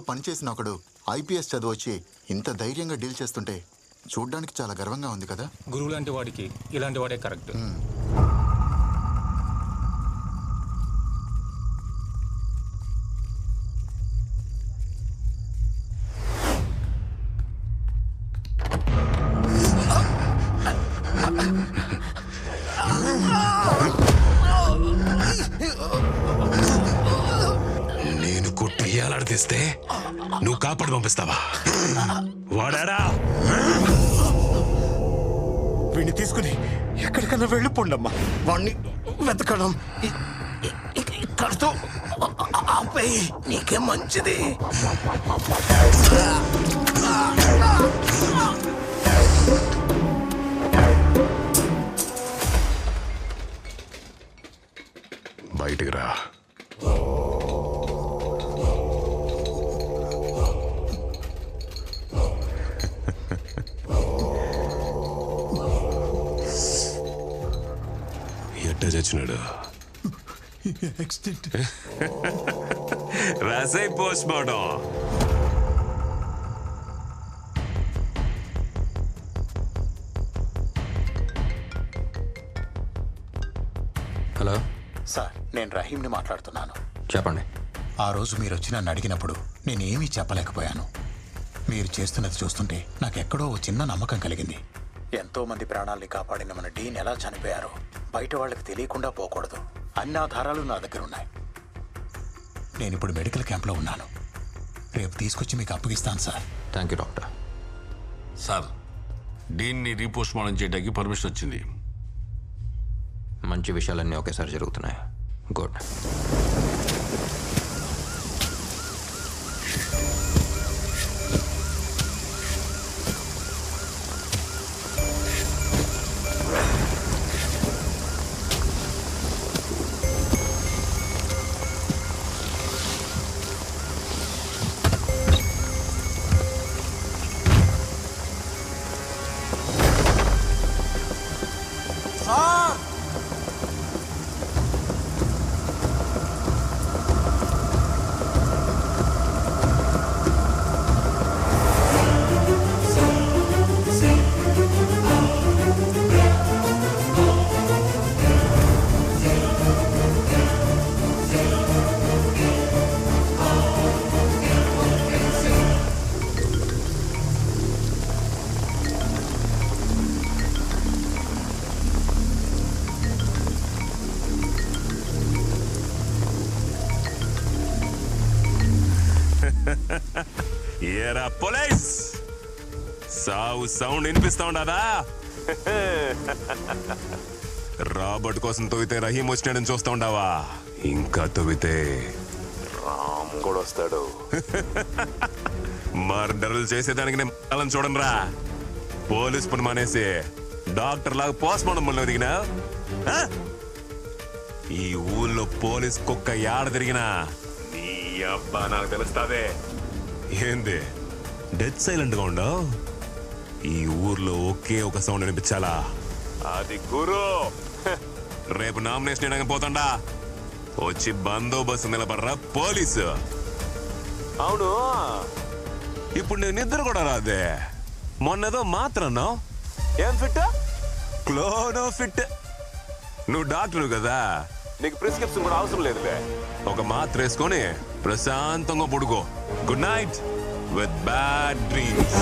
పనిచేసిన ఒకడు ఐపీఎస్ చదివొచ్చి ఇంత ధైర్యంగా డీల్ చేస్తుంటే చూడ్డానికి చాలా గర్వంగా ఉంది కదా. గురువు లాంటి వాడికి ఇలాంటి వాడే కరెక్ట్. నేను కొట్టి ఏలాడితే నువ్వు కాపాడు పంపిస్తావా? వాడాడా? వీడిని తీసుకుని ఎక్కడికన్నా వెళ్ళిపోండమ్మా. వాణ్ణి వెతకడం ఇక్కడితో ఆపేయి, నీకే మంచిది. బయటికి రా. ఎట్ట చచ్చినాడు? రాసై పోస్ట్ మార్టం. హలో సార్, నేను రహీంని మాట్లాడుతున్నాను. చెప్పండి. ఆ రోజు మీరు వచ్చి నన్ను అడిగినప్పుడు నేనేమీ చెప్పలేకపోయాను. మీరు చేస్తున్నది చూస్తుంటే నాకెక్కడో ఓ చిన్న నమ్మకం కలిగింది. ఎంతో మంది ప్రాణాల్ని కాపాడిన మన డీన్ ఎలా చనిపోయారో బయట వాళ్ళకి తెలియకుండా పోకూడదు. అన్ని ఆధారాలు నా దగ్గర ఉన్నాయి. నేను ఇప్పుడు మెడికల్ క్యాంప్లో ఉన్నాను. రేపు తీసుకొచ్చి మీకు అప్పగిస్తాను sir. Thank you doctor. Sir, డీన్ని రీపోస్ట్ మార్టం చేయడానికి పర్మిషన్ వచ్చింది. మంచి విషయాలన్నీ ఒకేసారి జరుగుతున్నాయి. గుడ్. ఏరా పోలీస్, సావు సౌండ్ వినిపిస్తా ఉండదా? రాబర్ట్ కోసం తవ్వితే రహీం వచ్చినాడని చూస్తా ఉండవా? ఇంకా తవ్వితే రామ్ కూడా వస్తాడు. మర్డర్లు చేసేదానికి నేను అలా చూడండి రా. పోలీస్ పని మానేసి డాక్టర్ లాగా పోస్ట్ మార్టం పనులు దిగినా ఈ ఊళ్ళో పోలీస్ కుక్క యాడ తిరిగినా నీ అబ్బా నాకు తెలుస్తాదే. ఏంది డెత్ సైలెంట్ గా ఉండవు? ఈ ఊర్లో ఒకే ఒక సౌండ్ వినిపించాలా, అది గురు. రేపు నామినేషన్ వేయడానికి పోతాండా, వచ్చి బందోబస్తు నిలబడరా పోలీసు. అవును, ఇప్పుడు నేను నిద్ర కూడా రాదే. మొన్నదో మాత్రం ఏం ఫిట్, క్లోనో ఫిట్. నువ్వు డాక్టర్ కదా, నీకు ప్రిస్క్రిప్షన్ కూడా అవసరం లేదులే. ఒక మాత్ర వేసుకొని ప్రశాంతంగా పడుకో. Good night with bad dreams.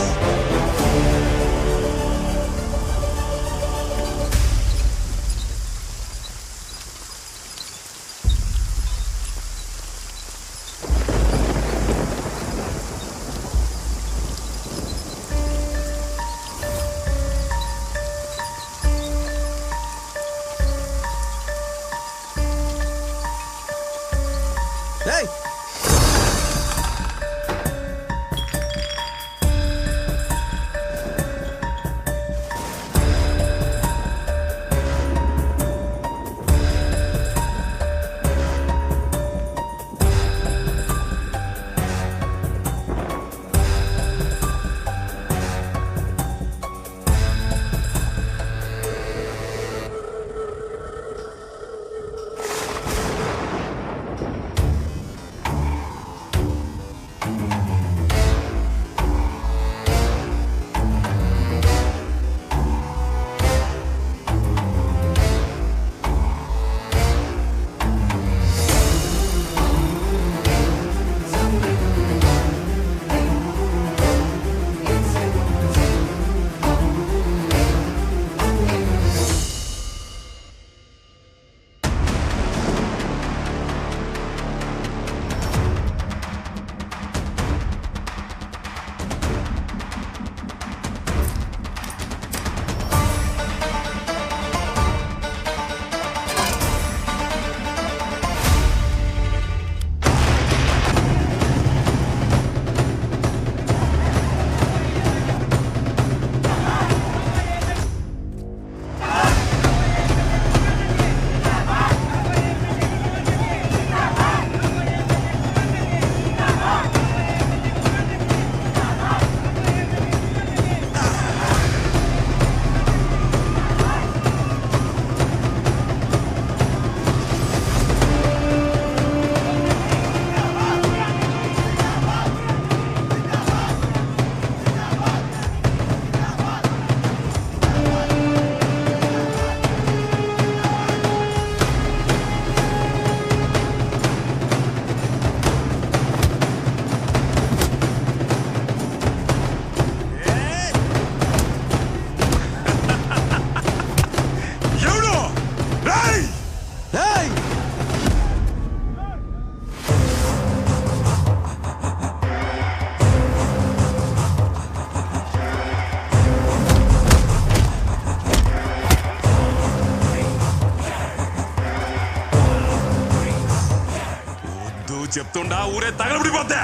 చెప్తుండా ఊరే తగలబడిపోద్దా.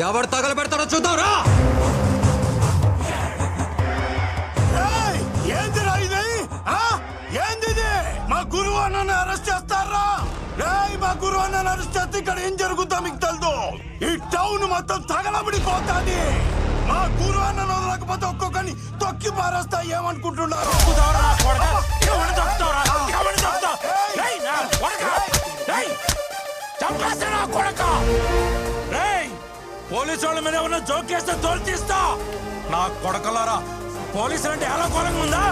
ఎవరు తగలబెడతాడో చూద్దాంరా. ఏందిరా ఇది? ఏందిది? మా గురువు అన్నని అరెస్ట్ చేస్తారా? మా గురువు అన్నని అరెస్ట్ చేస్తే ఇక్కడ ఏం జరుగుతుందో మీకు తెలుసు. ఈ టౌన్ మొత్తం తగలబడిపోతాది. మా గురువు అన్నను వదలకపోతే ఒక్కొక్కని తొక్కి పారేస్తా. ఏమనుకుంటున్నారు? పోలీసు వాళ్ళ మీద ఏమన్నా జోకేస్తే తోలు తీస్తా. నా కొడకలారా, పోలీసులు అంటే ఎలా ఘోరంగా ఉందా?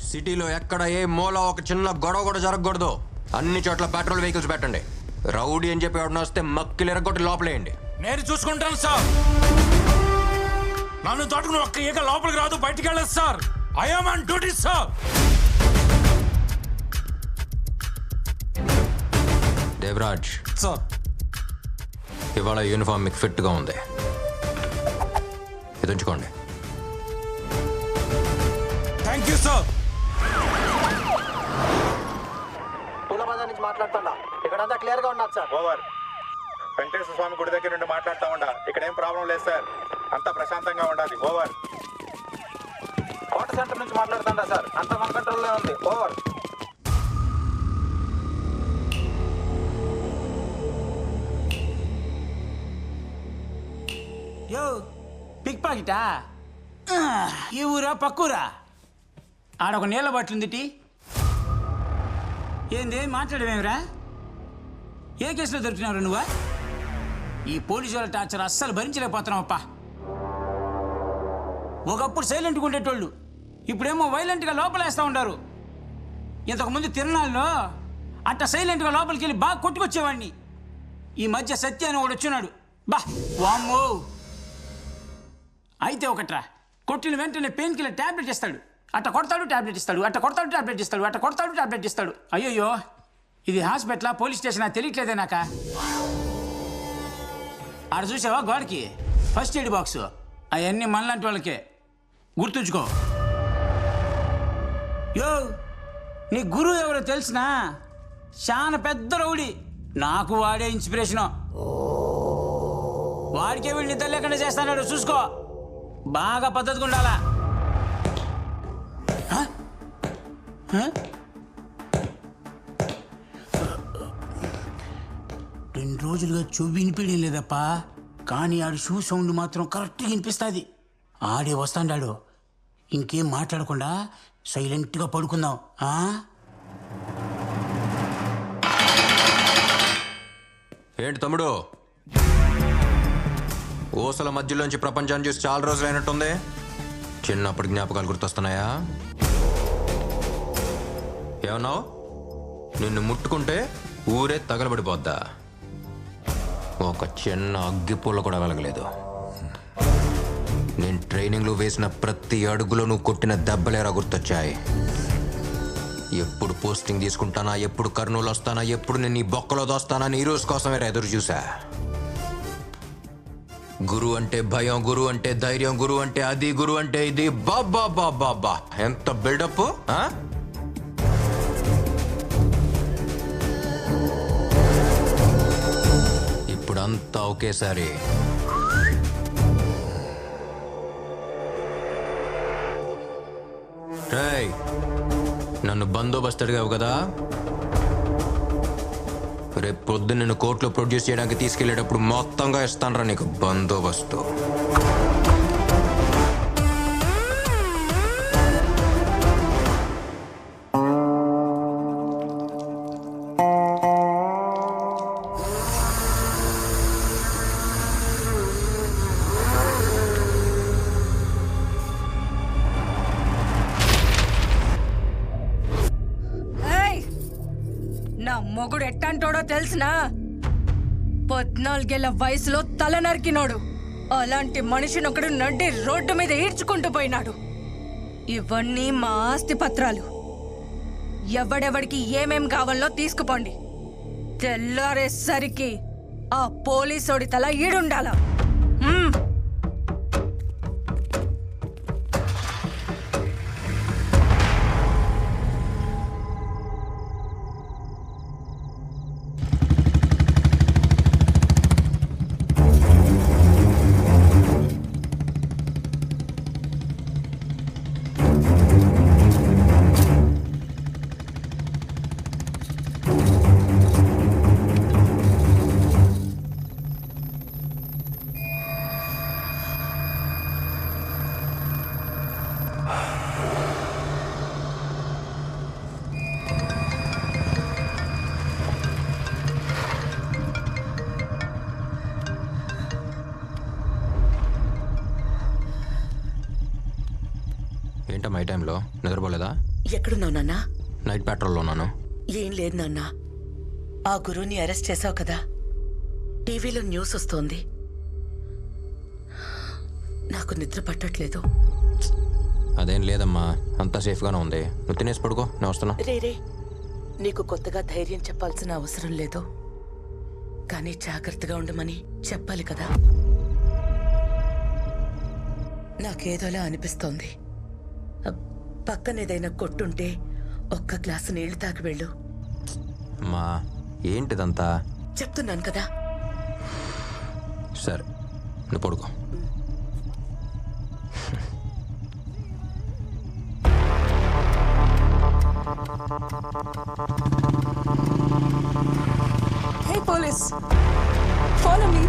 సిటీలో ఎక్కడ ఏ మూల ఒక చిన్న గొడవ కూడా జరగకూడదు. అన్ని చోట్ల పెట్రోల్ వెహికల్స్ పెట్టండి. రౌడీ అని చెప్పి ఎవడన్నా వస్తే మక్కిలు ఎరగొట్టి లోపలేయండి. నేను చూసుకుంటాను సార్. నన్ను తోటకుని ఒక్క ఈగ లోపలికి రాదు, బయటికి వెళ్ళదు sir. I am on duty sir. Devaraj sir, ఇవాళ యూనిఫామ్ మీకు ఫిట్ గా ఉంది. ఇది ఉంచుకోండి. Thank you sir. పూలబాజార్ నుంచి మాట్లాడుతున్నా. ఇక్కడంతా క్లియర్ గా ఉన్నది సార్. ఓవర్. వెంకటేశ్వర స్వామి గుడి దగ్గర నుండి మాట్లాడుతూ ఉండా. ఇక్కడ ఏం ప్రాబ్లం లేదు సార్. అంతా ప్రశాంతంగా ఉండాలి. ఓవర్. కోట సెంటర్ నుంచి మాట్లాడుతుందా సార్. అంతా మన కంట్రోల్లో ఉంది. ఓవర్. యో పిక్ పాకెటా? ఈ ఊరా పక్కూరా? ఆడొక నీళ్ళ బట్లుందిటి. ఏంది మాట్లాడమేమిరా? ఏ కేసులో దొరికినావు నువ్వా? ఈ పోలీసు వాళ్ళ టార్చర్ అస్సలు భరించలేకపోతున్నావప్ప. ఒకప్పుడు సైలెంట్గా ఉండేటోళ్ళు ఇప్పుడేమో వైలెంట్గా లోపలేస్తూ ఉంటారు. ఇంతకుముందు తిరణాల్లో అట్ట సైలెంట్గా లోపలికి వెళ్ళి బాగా కొట్టుకొచ్చేవాడిని. ఈ మధ్య సత్య అని వాడు వచ్చినాడు. బా వామ్మో. అయితే ఒకట్రా, కొట్టిన వెంటనే పెయిన్ కిల్లర్ ట్యాబ్లెట్ ఇస్తాడు. అట్ట కొడతాడు ట్యాబ్లెట్ ఇస్తాడు, అట్ట కొడతాడు ట్యాబ్లెట్ ఇస్తాడు, అట్ట కొడతాడు ట్యాబ్లెట్ ఇస్తాడు. అయ్యయ్యో, ఇది హాస్పిటలా పోలీస్ స్టేషనా తెలియట్లేదే నాక. ఆడ చూసావా గోడకి ఫస్ట్ ఎయిడ్ బాక్స్? అవన్నీ మనలాంటి వాళ్ళకే, గుర్తుంచుకో. యో, నీ గురువు ఎవరో తెలిసినా? చాలా పెద్ద రౌడీ. నాకు వాడే ఇన్స్పిరేషను. వాడికే వీళ్ళు నిద్ర లేకుండా చేస్తాడు. చూసుకో, బాగా పద్ధతిగా ఉండాలా. 2 రోజులుగా చెవి వినిపించడం లేదప్పా. కానీ ఆడి షూ సౌండ్ మాత్రం కరెక్ట్గా వినిపిస్తుంది. ఆడే వస్తాడాడు. ఇంకేం మాట్లాడకుండా సైలెంట్గా పడుకుందాం. ఏంటి తమ్ముడు, ఊసల మధ్యలోంచి ప్రపంచాన్ని చూసి చాలా రోజులు అయినట్టుంది. చిన్నప్పటి జ్ఞాపకాలు గుర్తొస్తున్నాయా? ఏమన్నావు? నిన్ను ముట్టుకుంటే ఊరే తగలబడిపోద్దా? ఒక చిన్న అగ్గిపుల్ల కూడా వెలగలేదు. నేను ట్రైనింగ్లో వేసిన ప్రతి అడుగులో నువ్వు కొట్టిన దెబ్బలేరా గుర్తొచ్చాయి. ఎప్పుడు పోస్టింగ్ తీసుకుంటానా, ఎప్పుడు కర్నూలు వస్తానా, ఎప్పుడు నేను ఈ బొక్కలో దోస్తానా ఈ రోజు కోసమే ఎదురు చూసా. గురు అంటే భయం, గురు అంటే ధైర్యం, గురు అంటే అది, గురు అంటే ఇది. బాబా బాబా బా, ఎంత బిల్డప్! ఇప్పుడంతా ఒకేసారి. రేయ్, నన్ను బందోబస్తు అడిగావు కదా, రేపు పొద్దున్న నిన్ను కోర్టులో ప్రొడ్యూస్ చేయడానికి తీసుకెళ్లేటప్పుడు మొత్తంగా ఇస్తానరా నీకు బందోబస్తు. నా మొగుడు ఎట్టంటోడో తెలిసినా? 14 ఏళ్ల వయసులో తల నరికినోడు. అలాంటి మనిషిని ఒకడు నడ్డి రోడ్డు మీద ఈడ్చుకుంటూ పోయినాడు. ఇవన్నీ మా ఆస్తి పత్రాలు. ఎవడెవడికి ఏమేం కావాలో తీసుకుపోండి. తెల్లారేసరికి ఆ పోలీసోడి తల ఈడుండాల. ఏంటమ్మా ఈ టైంలో నిద్రపోలేదా? ఎక్కడున్నావు నాన్న? నైట్ పెట్రోల్లో ఉన్నాను. ఏం లేదు నాన్న, ఆ గురువుని అరెస్ట్ చేసావు కదా, టీవీలో న్యూస్ వస్తోంది. నాకు నిద్ర పట్టట్లేదు. అదేం లేదమ్మా, అంతా సేఫ్గానే ఉంది. నువ్వు తినేసి పడుకో, నేను వస్తున్నా. రే, నీకు కొత్తగా ధైర్యం చెప్పాల్సిన అవసరం లేదు, కానీ జాగ్రత్తగా ఉండమని చెప్పాలి కదా. నాకేదోలా అనిపిస్తోంది. పక్కనేదైనా కొట్టుంటే ఒక్క గ్లాసు నీళ్లు తాగి వెళ్ళు. అమ్మా ఏంటిదంతా? చెప్తున్నాను కదా. సరే నువ్వు పడుకో. Hey police, follow me.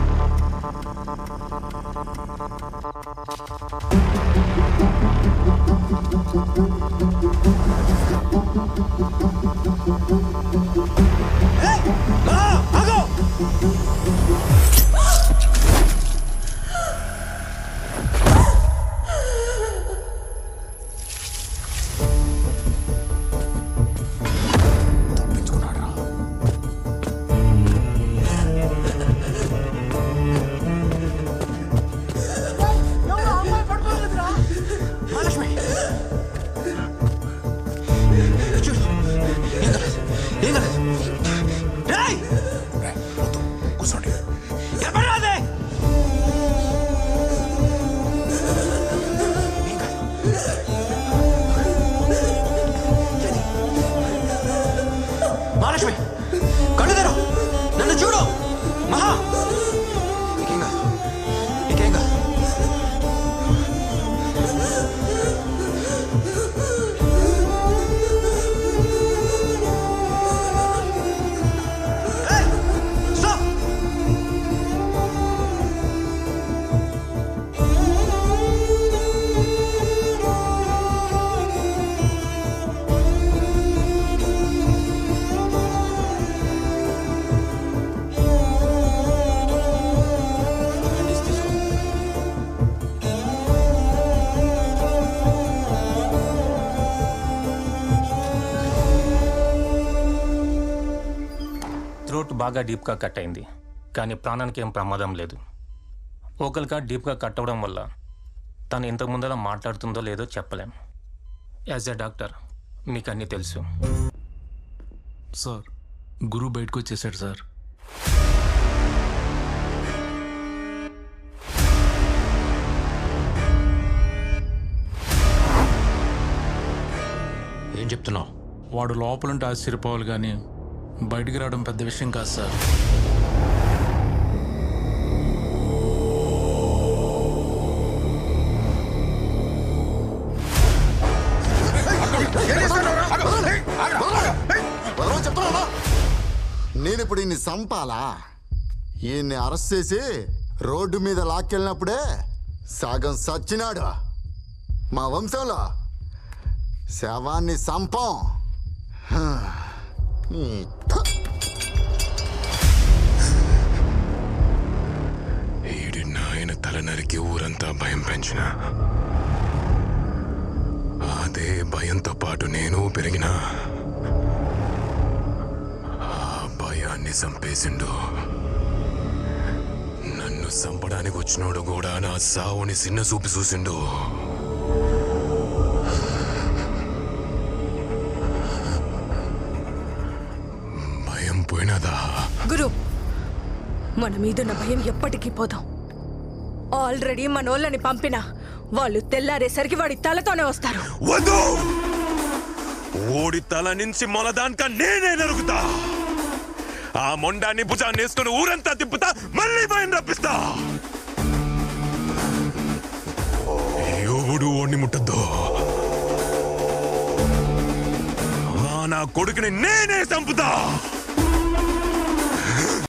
Mahalakshmi కళ్ళు తెరు, నన్ను చూడు. మహా నీకేంగా? థ్రోట్ బాగా డీప్గా కట్ అయింది, కానీ ప్రాణానికి ఏం ప్రమాదం లేదు. ఓకల్గా డీప్గా కట్ అవ్వడం వల్ల తను ఇంతకు ముందర మాట్లాడుతుందో లేదో చెప్పలేం. యాజ్ ఎ డాక్టర్ మీకు అన్నీ తెలుసు. సార్ గురువు బయటకు వచ్చేసాడు సార్. ఏం చెప్తున్నావు? వాడు లోపలుంటే ఆశ్చర్యపోవాలి కానీ బయటికి రావడం పెద్ద విషయం కాదు సార్. నేను ఇప్పుడు ఈయన్ని చంపాలా? ఈయన్ని అరెస్ట్ చేసి రోడ్డు మీద లాక్కెళ్ళినప్పుడే సగం సచ్చినాడు. మా వంశంలో శవాన్ని చంపం. ఈడి నాయన తల నరికి ఊరంతా భయం పెంచిన, అదే భయంతో పాటు నేను పెరిగిన. ఆ భయాన్ని చంపేసిండు. నన్ను చంపడానికి వచ్చినోడు కూడా నా సావుని చిన్న చూపి చూసిండు. భయం పోయినదా? మన మీదున్న భయం ఎప్పటికీ పోదాం. ఆల్రెడీ మనోళ్ళని పంపినా వాళ్ళు తెల్లారేసరికి వాడి తలతోనే వస్తారు. వద్దు, ఓడి తల నుంచి మొలదానిక నేనే నరుకుతా. ఆ మొండాన్ని భుజాన్ని వేసుకుని ఊరంతా తిప్పుతా, మళ్ళీ భయం రప్పిస్తా. ఎవడు ఓడిని ముట్టద్దు. నా కొడుకుని నేనే చంపుతా.